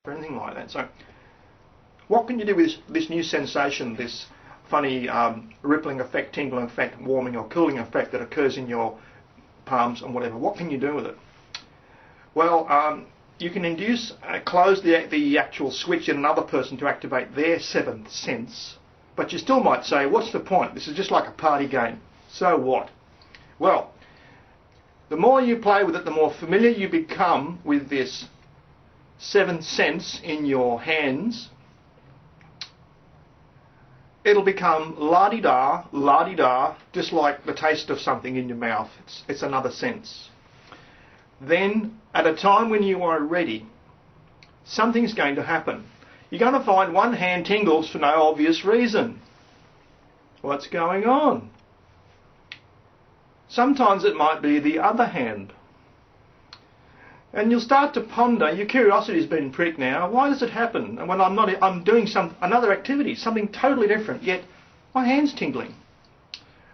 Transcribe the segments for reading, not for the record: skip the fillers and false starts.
or anything like that. So what can you do with this new sensation, this funny rippling effect, tingling effect, warming or cooling effect that occurs in your palms and whatever? What can you do with it? Well, you can close the actual switch in another person to activate their seventh sense, but you still might say, what's the point? This is just like a party game. So what? Well, the more you play with it, the more familiar you become with this seventh sense in your hands. It'll become la-di-da, la-di-da, just like the taste of something in your mouth. It's another sense. Then, at a time when you are ready, something's going to happen. You're going to find one hand tingles for no obvious reason. What's going on? Sometimes it might be the other hand. And you'll start to ponder, your curiosity's been pricked now, why does it happen? And when I'm doing another activity, something totally different, yet my hand's tingling.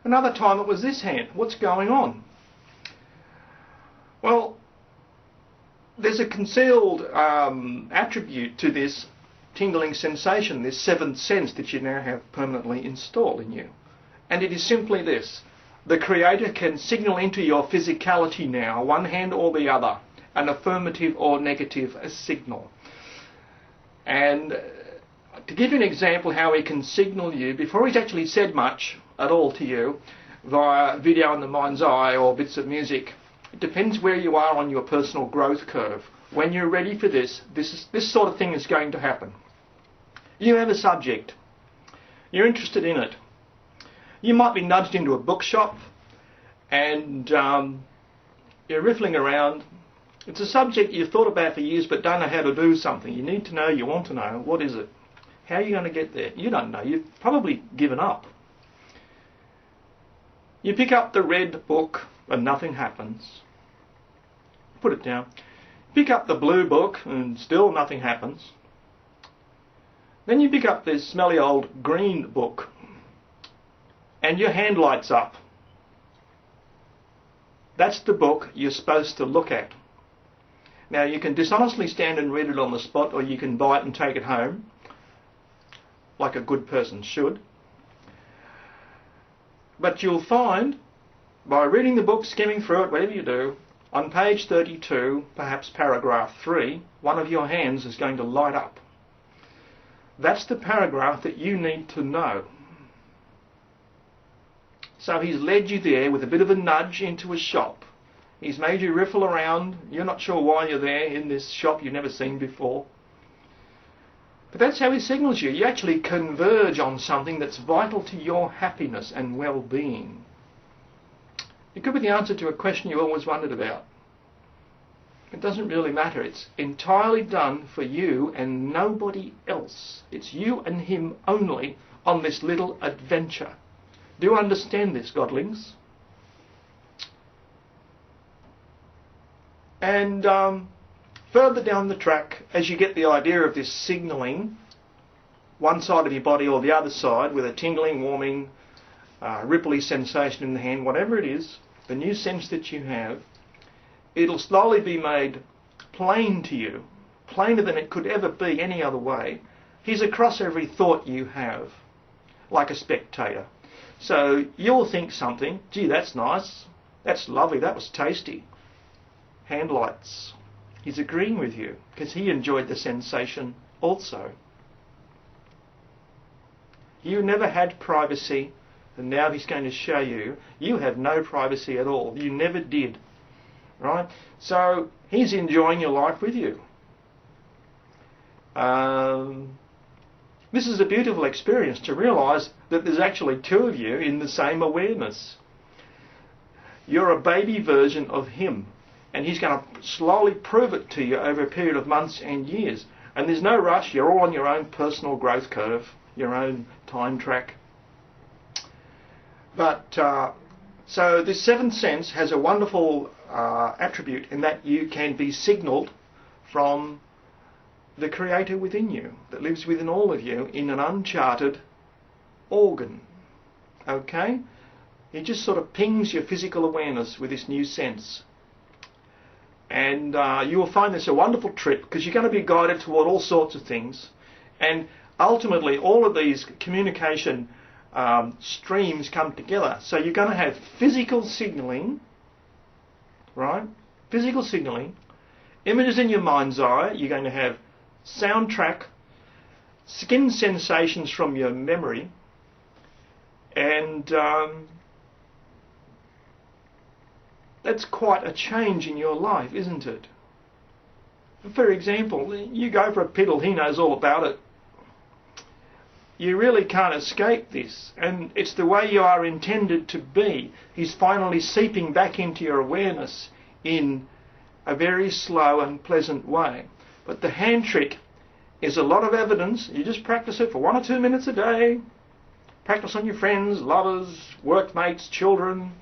Another time it was this hand. What's going on? Well, there's a concealed attribute to this tingling sensation, this seventh sense that you now have permanently installed in you. And it is simply this. The Creator can signal into your physicality now, one hand or the other, an affirmative or negative signal. And to give you an example how he can signal you, before he's actually said much at all to you, via video in the mind's eye or bits of music, it depends where you are on your personal growth curve. When you're ready for this sort of thing is going to happen. You have a subject. You're interested in it. You might be nudged into a bookshop and you're riffling around. It's a subject you've thought about for years but don't know how to do something. You need to know, you want to know. What is it? How are you going to get there? You don't know. You've probably given up. You pick up the red book and nothing happens. Put it down. Pick up the blue book and still nothing happens. Then you pick up this smelly old green book and your hand lights up. That's the book you're supposed to look at. Now you can dishonestly stand and read it on the spot, or you can buy it and take it home, like a good person should. But you'll find, by reading the book, skimming through it, whatever you do, on page 32, perhaps paragraph 3, one of your hands is going to light up. That's the paragraph that you need to know. So he's led you there with a bit of a nudge into a shop. He's made you riffle around. You're not sure why you're there in this shop you've never seen before. But that's how he signals you. You actually converge on something that's vital to your happiness and well-being. It could be the answer to a question you always wondered about. It doesn't really matter. It's entirely done for you and nobody else. It's you and him only on this little adventure. Do you understand this, godlings? And further down the track, as you get the idea of this signalling, one side of your body or the other side, with a tingling, warming, ripply sensation in the hand, whatever it is, the new sense that you have, it'll slowly be made plain to you, plainer than it could ever be any other way. He's across every thought you have, like a spectator. So you'll think something, gee, that's nice, that's lovely, that was tasty. Hand lights. He's agreeing with you because he enjoyed the sensation also. You never had privacy, and now he's going to show you you have no privacy at all. You never did. Right? So he's enjoying your life with you. This is a beautiful experience to realise that there's actually two of you in the same awareness. You're a baby version of him. And he's going to slowly prove it to you over a period of months and years. And there's no rush. You're all on your own personal growth curve, your own time track. But so this seventh sense has a wonderful attribute in that you can be signalled from the Creator within you, that lives within all of you in an uncharted organ. Okay? He just sort of pings your physical awareness with this new sense. And you will find this a wonderful trip because you're going to be guided toward all sorts of things. And ultimately, all of these communication streams come together. So you're going to have physical signalling, right? Physical signalling, images in your mind's eye. You're going to have soundtrack, skin sensations from your memory, and that's quite a change in your life, isn't it? For example, you go for a piddle, he knows all about it. You really can't escape this, and it's the way you are intended to be. He's finally seeping back into your awareness in a very slow and pleasant way. But the hand trick is a lot of evidence. You just practice it for 1 or 2 minutes a day. Practice on your friends, lovers, workmates, children.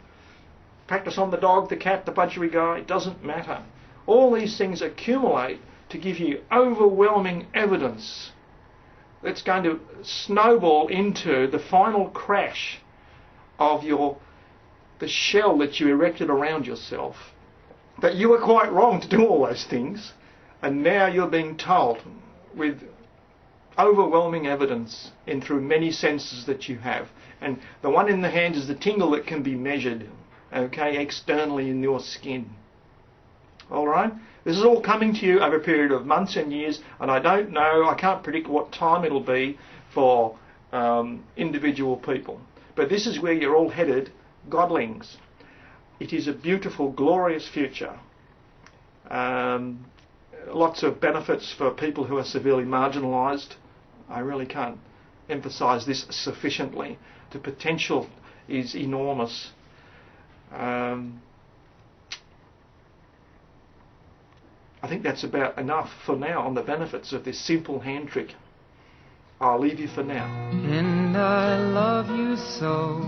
Practice on the dog, the cat, the budgeriggar. It doesn't matter. All these things accumulate to give you overwhelming evidence that's going to snowball into the final crash of the shell that you erected around yourself. That you were quite wrong to do all those things, and now you're being told with overwhelming evidence in through many senses that you have. And the one in the hand is the tingle that can be measured, okay, externally in your skin. All right? This is all coming to you over a period of months and years, and I don't know, I can't predict what time it'll be for individual people. But this is where you're all headed, godlings. It is a beautiful, glorious future. Lots of benefits for people who are severely marginalised. I really can't emphasise this sufficiently. The potential is enormous. I think that's about enough for now on the benefits of this simple hand trick. I'll leave you for now. And I love you so.